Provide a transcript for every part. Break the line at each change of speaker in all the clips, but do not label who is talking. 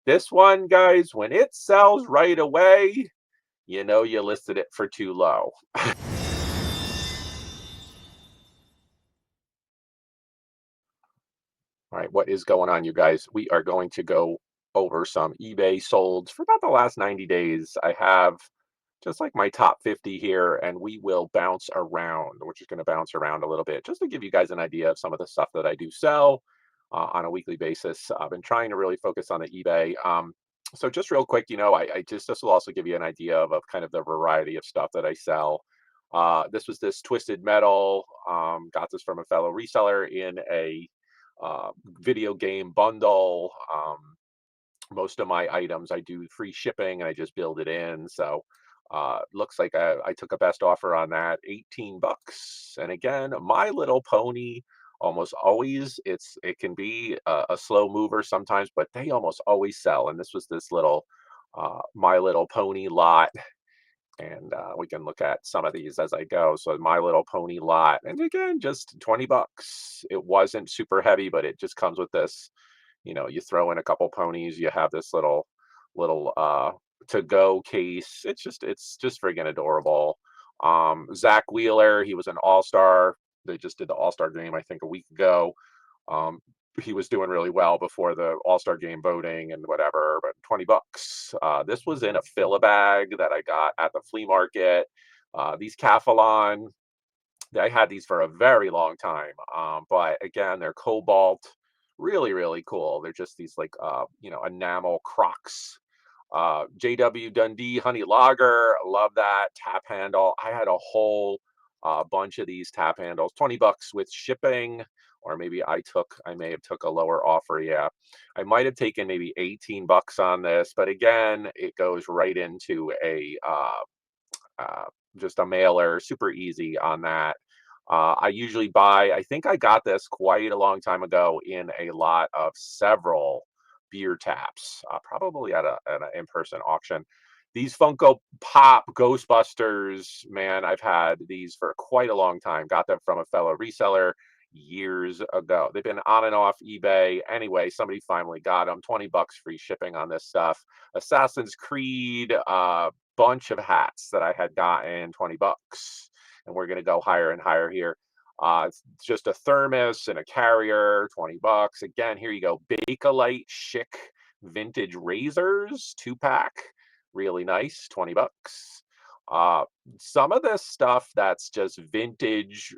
This one, guys, when it sells right away, you know you listed it for too low. All right, what is going on, you guys? We are going to go over some eBay solds for about the last 90 days. I have just like my top 50 here, and we will bounce around. We're just going to bounce around a little bit just to give you guys an idea of some of the stuff that I do sell on a weekly basis. I've been trying to really focus on the eBay. So just real quick, I just this will also give you an idea of kind of the variety of stuff that I sell. This was this twisted metal. Got this from a fellow reseller in a video game bundle. Most of my items I do free shipping and I just build it in. So looks like I took a best offer on that, 18 bucks. And again, My Little Pony, almost always it can be a slow mover sometimes, but they almost always sell. And this was this little My Little Pony lot, and we can look at some of these as I go. So My Little Pony lot, and again, just 20 bucks. It wasn't super heavy, but it just comes with this. You throw in a couple ponies, you have this little to go case. It's just friggin' adorable. Zach Wheeler, he was an all-star. They just did the all-star game, I think, a week ago. Um, he was doing really well before the All-Star game voting and whatever, but 20 bucks. This was in a fill-a-bag that I got at the flea market. These Calphalon, I had these for a very long time, but again, they're cobalt, really, really cool. They're just these like, enamel Crocs. JW Dundee Honey Lager, love that tap handle. I had a whole bunch of these tap handles, 20 bucks with shipping, or maybe I may have took a lower offer. Yeah, I might have taken maybe 18 bucks on this, but again, it goes right into a uh, just a mailer, super easy on that. I usually buy, I think I got this quite a long time ago in a lot of several beer taps, probably at an in-person auction. These Funko Pop Ghostbusters, man, I've had these for quite a long time. Got them from a fellow reseller years ago. They've been on and off eBay. Anyway, somebody finally got them. 20 bucks free shipping on this stuff. Assassin's Creed, bunch of hats that I had gotten, 20 bucks. And we're going to go higher and higher here. It's just a thermos and a carrier, 20 bucks. Again, here you go. Bakelite Chic vintage razors, 2 pack. Really nice, 20 bucks. Uh, some of this stuff that's just vintage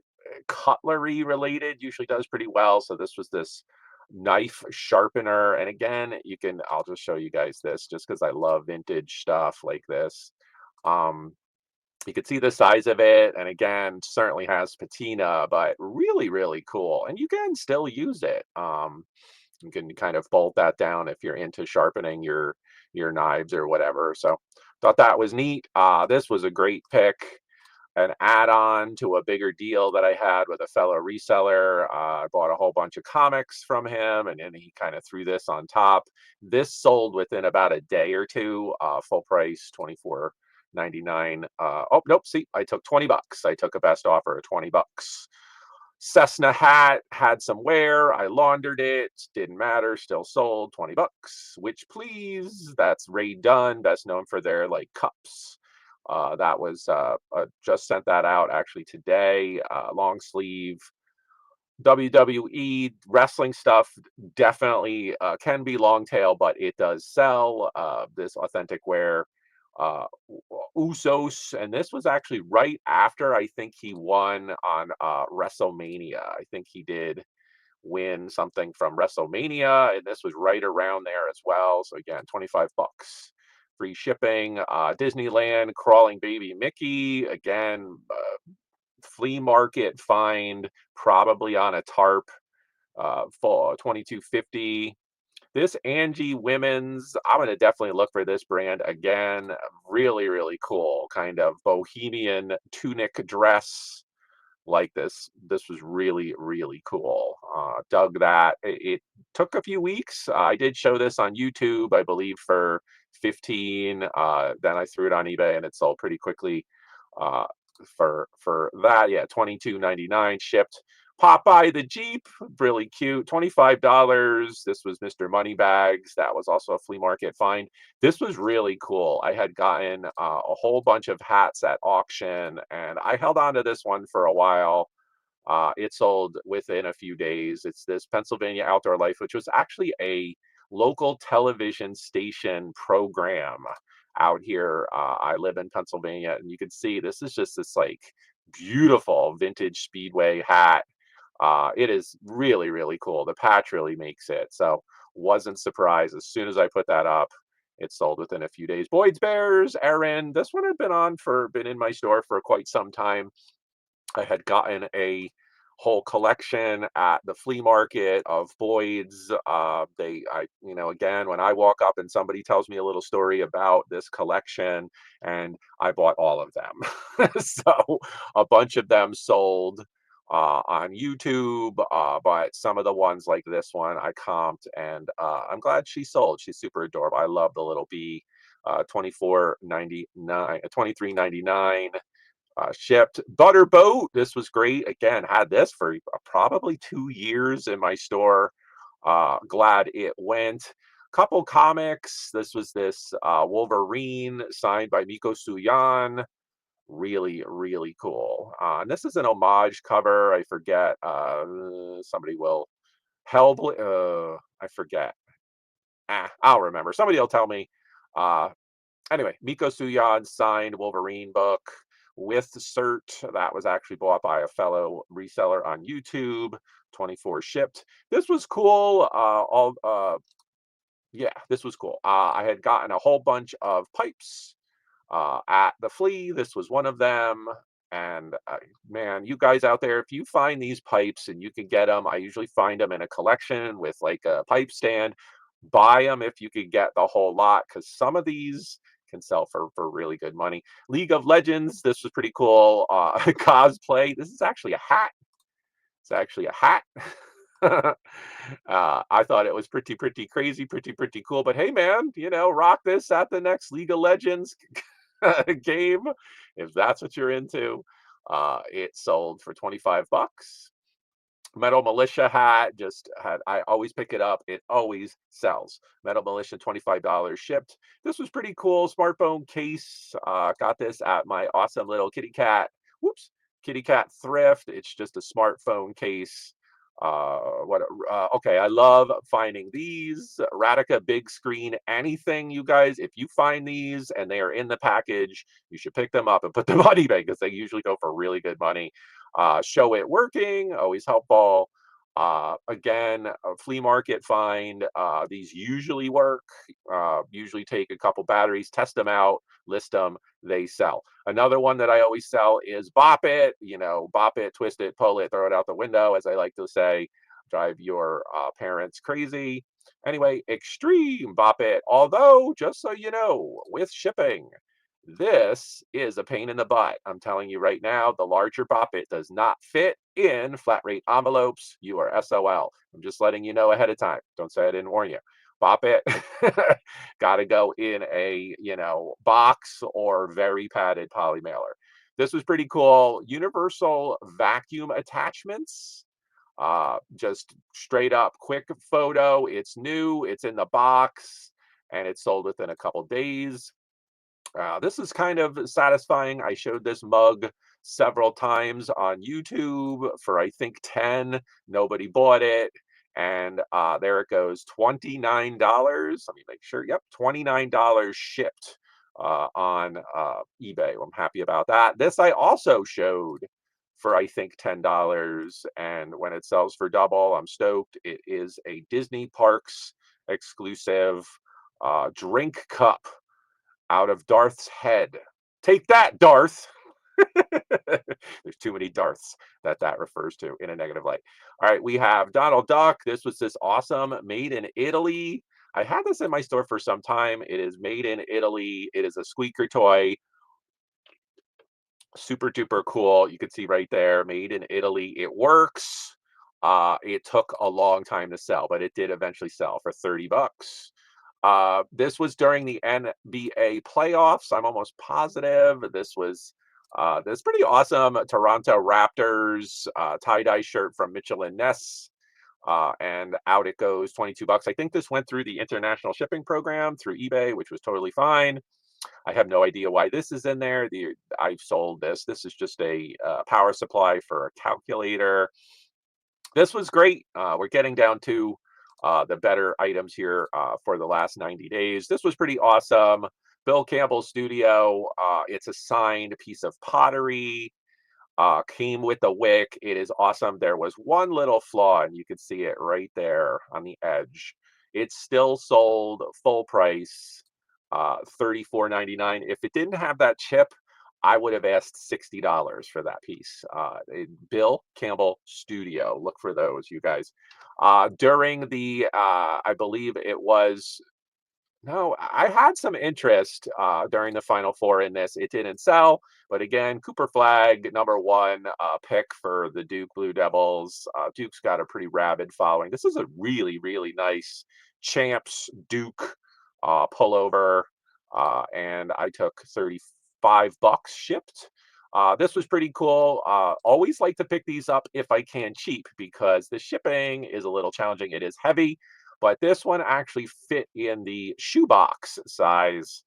cutlery related usually does pretty well. So this was this knife sharpener. And again, I'll just show you guys this just because I love vintage stuff like this. Um, you can see the size of it, and again, certainly has patina, but really, really cool. And you can still use it. You can kind of bolt that down if you're into sharpening your knives or whatever. So thought that was neat. This was a great pick, an add-on to a bigger deal that I had with a fellow reseller. I bought a whole bunch of comics from him, and then he kind of threw this on top. This sold within about a day or two, full price, 24.99. Oh nope, see, I took 20 bucks. I took a best offer of 20 bucks. Cessna hat had some wear. I laundered it. Didn't matter. Still sold 20 bucks. Which please, that's Ray Dunn, best known for their like cups. That was just sent that out actually today. Long sleeve WWE wrestling stuff definitely can be long tail, but it does sell. This authentic wear, uh, Usos, and this was actually right after I think he won on WrestleMania. I think he did win something from WrestleMania, and this was right around there as well. So again, 25 bucks. Free shipping. Disneyland crawling baby Mickey. Again, flea market find, probably on a tarp, for 22.50. This Angie Women's, I'm gonna definitely look for this brand again. Really, really cool, kind of bohemian tunic dress like this. This was really, really cool. Dug that. It took a few weeks. I did show this on YouTube, I believe, for 15. Then I threw it on eBay and it sold pretty quickly. Uh, for that, yeah, 22.99 shipped. Popeye the Jeep, really cute, $25. This was Mr. Moneybags. That was also a flea market find. This was really cool. I had gotten a whole bunch of hats at auction, and I held on to this one for a while. It sold within a few days. It's this Pennsylvania Outdoor Life, which was actually a local television station program out here. I live in Pennsylvania, and you can see this is just this like beautiful vintage Speedway hat. It is really, really cool. The patch really makes it. So wasn't surprised as soon as I put that up. It sold within a few days. Boyd's Bears, Erin. This one had been in my store for quite some time. I had gotten a whole collection at the flea market of Boyd's. Again, when I walk up and somebody tells me a little story about this collection, and I bought all of them. So a bunch of them sold on YouTube, but some of the ones like this one I comped, and I'm glad she sold. She's super adorable. I love the little bee. 24.99, 23.99 shipped. Butterboat, this was great. Again, had this for probably 2 years in my store. Glad it went. Couple comics. This was this Wolverine signed by Miko Suyan. Really, really cool. And this is an homage cover. I forget. Somebody will. Hellblade. I forget. I'll remember. Somebody will tell me. Uh, Anyway, Miko Suyan signed Wolverine book with the cert. That was actually bought by a fellow reseller on YouTube. 24 shipped. This was cool. All Yeah, this was cool. I had gotten a whole bunch of pipes at the Flea. This was one of them. And man, you guys out there, if you find these pipes and you can get them, I usually find them in a collection with like a pipe stand. Buy them if you could get the whole lot, because some of these can sell for really good money. League of Legends, this was pretty cool. Cosplay, this is actually a hat. It's actually a hat. I thought it was pretty crazy, pretty cool. But hey, man, rock this at the next League of Legends game if that's what you're into. It sold for 25 bucks. Metal Militia hat, just had I always pick it up. It always sells. Metal Militia, $25 shipped. This was pretty cool. Smartphone case. Got this at my awesome little kitty cat. Whoops, kitty cat thrift. It's just a smartphone case. Okay, I love finding these Radica big screen anything, you guys. If you find these and they are in the package, you should pick them up and put them on eBay because they usually go for really good money. Show it working, always helpful. Again, a flea market find. These usually work. Usually take a couple batteries, test them out, list them, they sell. Another one that I always sell is bop it. Bop it, twist it, pull it, throw it out the window, as I like to say. Drive your parents crazy. Anyway, extreme bop it. Although, just so you know, with shipping, this is a pain in the butt. I'm telling you right now, the larger bop it does not fit in flat rate envelopes. You are SOL. I'm just letting you know ahead of time. Don't say I didn't warn you. Bop it. Got to go in a, box or very padded poly mailer. This was pretty cool. Universal vacuum attachments. Just straight up quick photo. It's new, it's in the box, and it's sold within a couple days. This is kind of satisfying. I showed this mug several times on YouTube for I think 10. Nobody bought it. And there it goes, $29. Let me make sure. Yep, $29 shipped on eBay. I'm happy about that. This I also showed for I think $10. And when it sells for double, I'm stoked. It is a Disney Parks exclusive drink cup out of Darth's head. Take that, Darth. There's too many Darths that refers to in a negative light. All right, we have Donald Duck. This was this awesome made in Italy. I had this in my store for some time. It is made in Italy. It is a squeaker toy. Super duper cool. You can see right there, made in Italy. It works. It took a long time to sell, but it did eventually sell for 30 bucks. This was during the NBA playoffs. I'm almost positive this was This pretty awesome Toronto Raptors tie-dye shirt from Mitchell and Ness. And out it goes, 22 bucks. I think this went through the international shipping program through eBay, which was totally fine. I have no idea why this is in there. I've sold this. This is just a power supply for a calculator. This was great. We're getting down to the better items here for the last 90 days. This was pretty awesome. Bill Campbell Studio. It's a signed piece of pottery. Came with a wick. It is awesome. There was one little flaw, and you could see it right there on the edge. It's still sold full price, 34.99. If it didn't have that chip, I would have asked $60 for that piece. Bill Campbell Studio. Look for those, you guys. During the, I believe it was no, I had some interest during the Final Four in this. It didn't sell, but again, Cooper Flag, number one pick for the Duke Blue Devils. Duke's got a pretty rabid following. This is a really, really nice Champs Duke pullover, and I took 35 bucks shipped. This was pretty cool. Always like to pick these up if I can cheap because the shipping is a little challenging. It is heavy, but this one actually fit in the shoebox size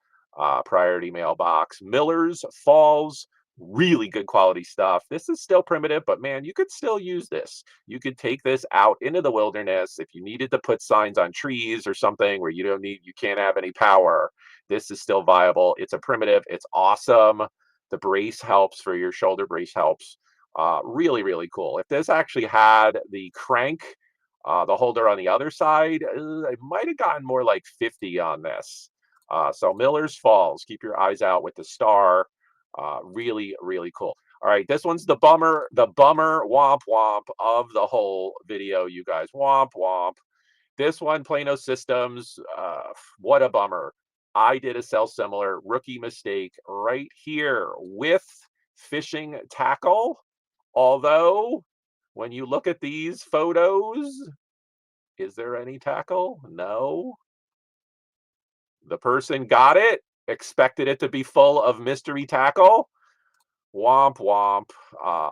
priority mailbox. Miller's Falls, really good quality stuff. This is still primitive, but man, you could still use this. You could take this out into the wilderness if you needed to put signs on trees or something where you can't have any power. This is still viable. It's a primitive. It's awesome. The brace helps for your shoulder brace helps. Really, really cool. If this actually had the crank, the holder on the other side, I might have gotten more like 50 on this. So Miller's Falls, keep your eyes out with the star. Really, really cool. All right, this one's the bummer womp womp of the whole video, you guys. Womp womp. This one, Plano Systems, what a bummer. I did a sell similar rookie mistake right here with fishing tackle. Although, when you look at these photos, is there any tackle? No. The person got it, expected it to be full of mystery tackle. Womp womp.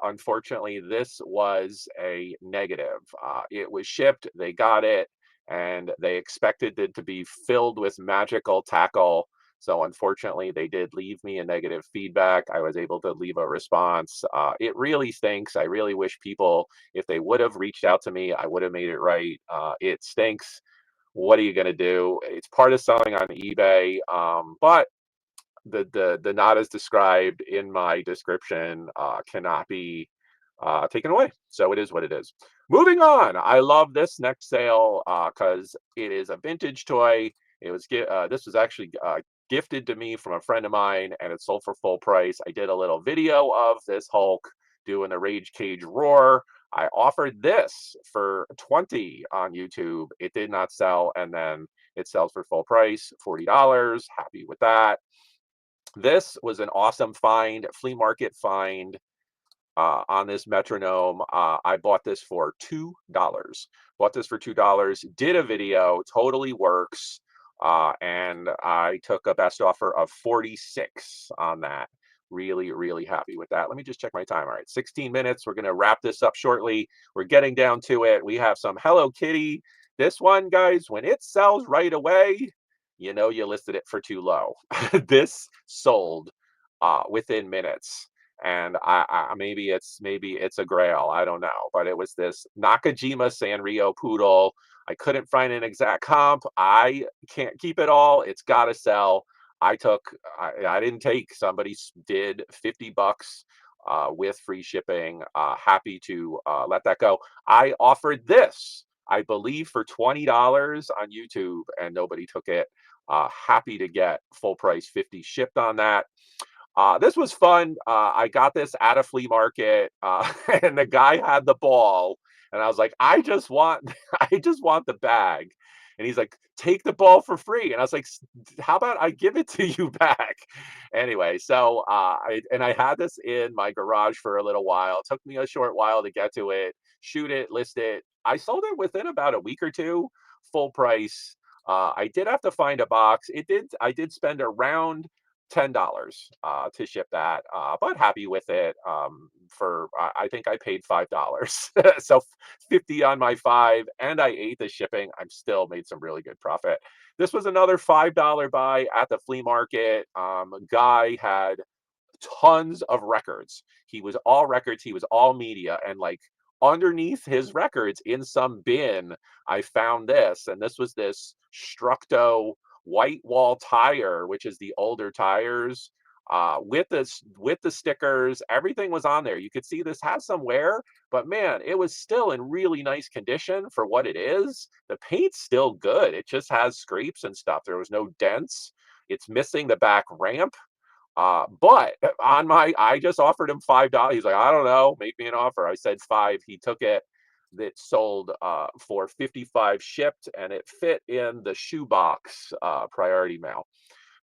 Unfortunately, this was a negative. It was shipped, they got it, and they expected it to be filled with magical tackle. So unfortunately, they did leave me a negative feedback. I was able to leave a response. It really stinks. I really wish people, if they would have reached out to me, I would have made it right. It stinks. What are you going to do? It's part of selling on eBay, but the not as described in my description cannot be taken away. So it is what it is. Moving on. I love this next sale because it is a vintage toy. This was actually gifted to me from a friend of mine, and it sold for full price. I did a little video of this Hulk doing a Rage Cage roar. I offered this for 20 on YouTube. It did not sell, and then it sells for full price, $40. Happy with that. This was an awesome find, flea market find on this metronome. I bought this for $2. Bought this for $2. Did a video, totally works, and I took a best offer of 46 on that. Really, really happy with that. Let me just check my time. All right, 16 minutes. We're going to wrap this up shortly. We're getting down to it. We have some Hello Kitty. This one, guys, when it sells right away, you know you listed it for too low. This sold within minutes, and maybe it's a grail. I don't know, but it was this Nakajima Sanrio poodle. I couldn't find an exact comp. I can't keep it all. It's got to sell. I didn't take. Somebody did 50 bucks with free shipping. Happy to let that go. I offered this, I believe, for $20 on YouTube, and nobody took it. Happy to get full price 50 shipped on that. This was fun. I got this at a flea market, and the guy had the ball, and I was like, I just want, I just want the bag. And he's like, take the ball for free. And I was like, how about I give it to you back? Anyway, so I had this in my garage for a little while. It took me a short while to get to it, shoot it, list it. I sold it within about a week or two, full price. I did have to find a box. I did spend around $10 to ship that, but happy with it. For I think I paid $5, so 50 on my five, and I ate the shipping. I'm still made some really good profit. This was another $5 buy at the flea market. Guy had tons of records. He was all records, he was all media, and like underneath his records in some bin, I found this, and this was this Structo white wall tire, which is the older tires. With the stickers, everything was on there. You could see this has some wear, but man, it was still in really nice condition for what it is. The paint's still good. It just has scrapes and stuff. There was no dents. It's missing the back ramp, but on my, I just offered him $5. He's like, I don't know, make me an offer. I said five. He took it. That sold for 55 shipped, and it fit in the shoebox priority mail.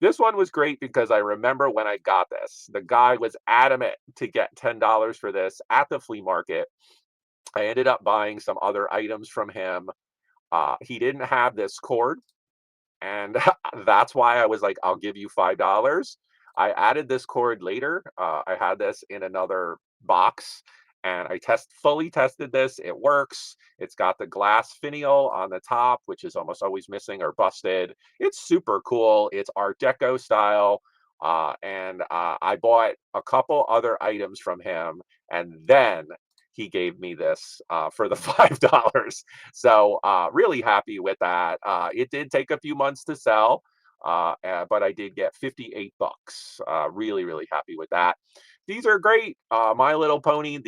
This one was great because I remember when I got this, the guy was adamant to get $10 for this at the flea market. I ended up buying some other items from him. He didn't have this cord, and that's why I was like, I'll give you $5. I added this cord later. I had this in another box, and I fully tested this. It works. It's got the glass finial on the top, which is almost always missing or busted. It's super cool. It's Art Deco style. And I bought a couple other items from him, and then he gave me this for the $5. So really happy with that. It did take a few months to sell, but I did get 58 bucks. Really, really happy with that. These are great. My Little Pony.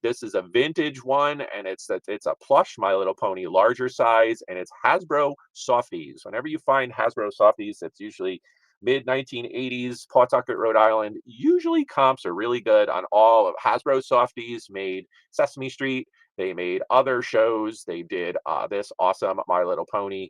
This is a vintage one, and it's a plush My Little Pony, larger size, and it's Hasbro Softies. Whenever you find Hasbro Softies, it's usually mid 1980s, Pawtucket, Rhode Island. Usually comps are really good on all of Hasbro Softies. Made Sesame Street. They made other shows. They did this awesome My Little Pony.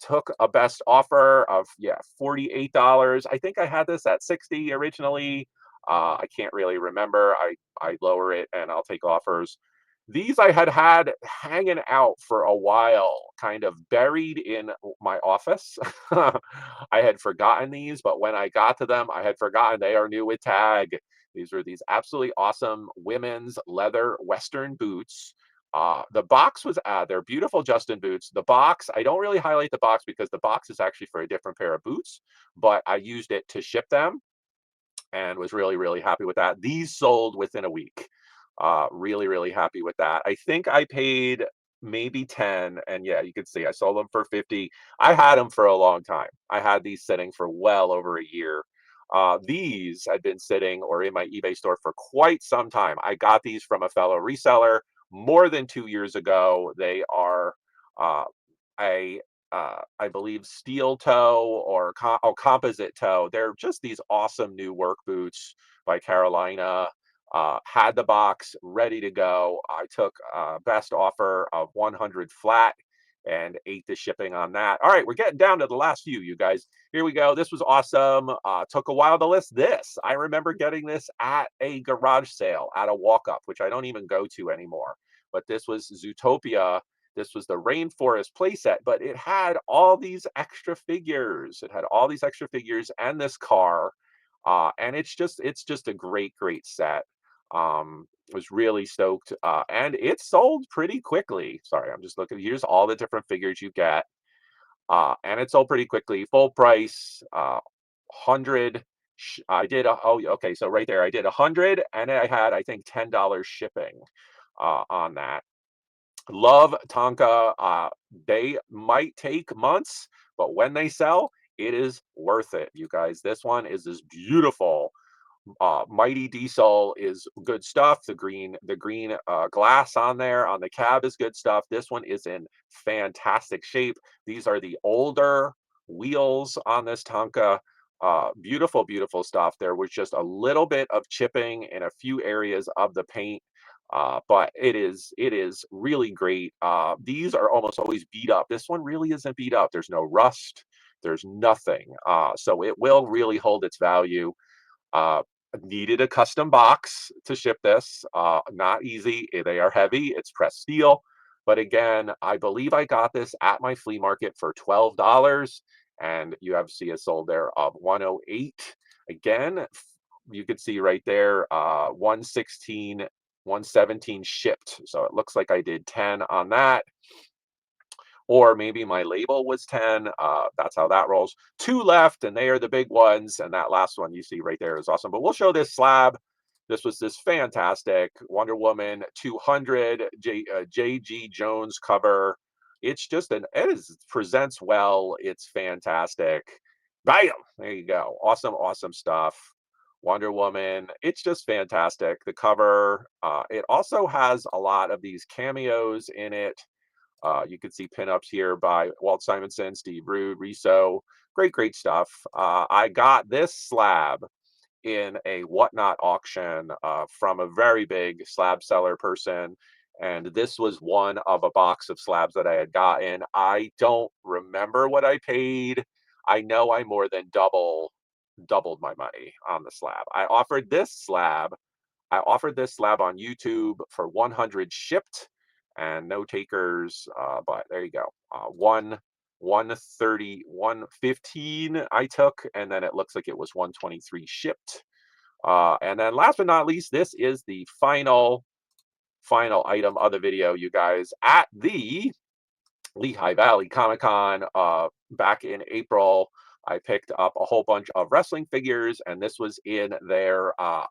Took a best offer of, yeah, $48. I think I had this at 60 originally. I can't really remember. I lower it and I'll take offers. These I had hanging out for a while, kind of buried in my office. I had forgotten these, but when I got to them, I had forgotten they are new with tag. These are these absolutely awesome women's leather Western boots. The box was, they're beautiful Justin boots. The box, I don't really highlight the box because the box is actually for a different pair of boots, but I used it to ship them and was really, really happy with that. These sold within a week. Really, really happy with that. I think I paid maybe 10, and yeah, you can see I sold them for 50. I had them for a long time. I had these sitting for well over a year. These had been sitting or in my eBay store for quite some time. I got these from a fellow reseller more than 2 years ago. They are uh, a I believe steel toe or composite toe. They're just these awesome new work boots by Carolina. Had the box ready to go. I took best offer of 100 flat and ate the shipping on that. All right, we're getting down to the last few, you guys. Here we go. This was awesome. Took a while to list this. I remember getting this at a garage sale at a walk up, which I don't even go to anymore. But this was Zootopia. This was the Rainforest playset, but it had all these extra figures. It had all these extra figures and this car. And it's just a great, great set. Was really stoked, and it sold pretty quickly. Sorry, I'm just looking. Here's all the different figures you get, and it sold pretty quickly. Full price, 100. I did oh, okay, so right there, I did 100, and I had, I think, $10 shipping on that. Love Tonka. They might take months, but when they sell, it is worth it, you guys. This one is this beautiful Mighty Diesel is good stuff. The green glass on there on the cab is good stuff. This one is in fantastic shape. These are the older wheels on this Tonka. Beautiful, beautiful stuff. There was just a little bit of chipping in a few areas of the paint. But it is really great. These are almost always beat up. This one really isn't beat up. There's no rust. There's nothing. So it will really hold its value. Uh, Needed a custom box to ship this. Not easy. They are heavy. It's pressed steel. But again, I believe I got this at my flea market for $12, and you have see it sold there of 108. Again, you can see right there, 116, 117 shipped. So it looks like I did 10 on that. Or maybe my label was 10. That's how that rolls. Two left, and they are the big ones. And that last one you see right there is awesome. But we'll show this slab. This was this fantastic Wonder Woman 200 J.G. Jones cover. It's just presents well. It's fantastic. Bam! There you go. Awesome, awesome stuff. Wonder Woman. It's just fantastic. The cover. It also has a lot of these cameos in it. You can see pinups here by Walt Simonson, Steve Rude, Riso. Great, great stuff. I got this slab in a whatnot auction from a very big slab seller person. And this was one of a box of slabs that I had gotten. I don't remember what I paid. I know I more than doubled my money on the slab. I offered this slab on YouTube for 100 shipped and no takers. But there you go. 130, 115 I took, and then it looks like it was 123 shipped. And then last but not least, this is the final item of the video, you guys, at the Lehigh Valley Comic Con back in April. I picked up a whole bunch of wrestling figures, and this was in there. I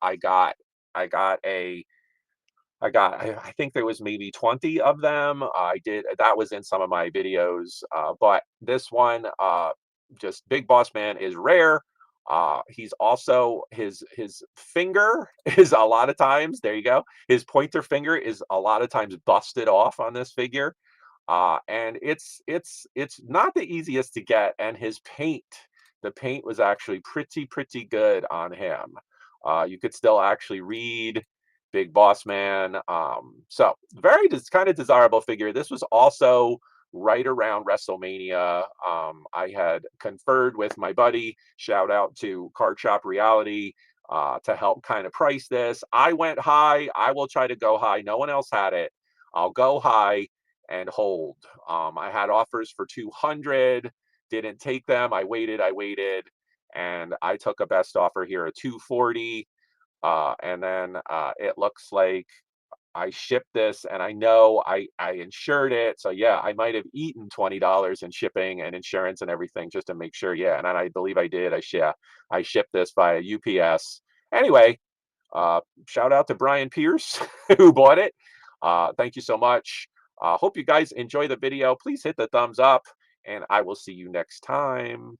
think there was maybe 20 of them. That was in some of my videos. But this one, just Big Boss Man is rare. He's also his finger is a lot of times, there you go. His pointer finger is a lot of times busted off on this figure. And it's not the easiest to get, and the paint was actually pretty good on him. You could still actually read Big Boss Man. So very kind of desirable figure. This was also right around WrestleMania. I had conferred with my buddy, shout out to Card Shop Reality, to help kind of price this. I went high. I will try to go high. No one else had it. I'll go high and hold. I had offers for 200, didn't take them. I waited, and I took a best offer here at 240. And then it looks like I shipped this, and I know I insured it. So yeah, I might have eaten $20 in shipping and insurance and everything just to make sure. Yeah, and I believe I did. I shipped this via UPS. Anyway, shout out to Brian Pierce who bought it. Thank you so much. Hope you guys enjoy the video. Please hit the thumbs up, and I will see you next time.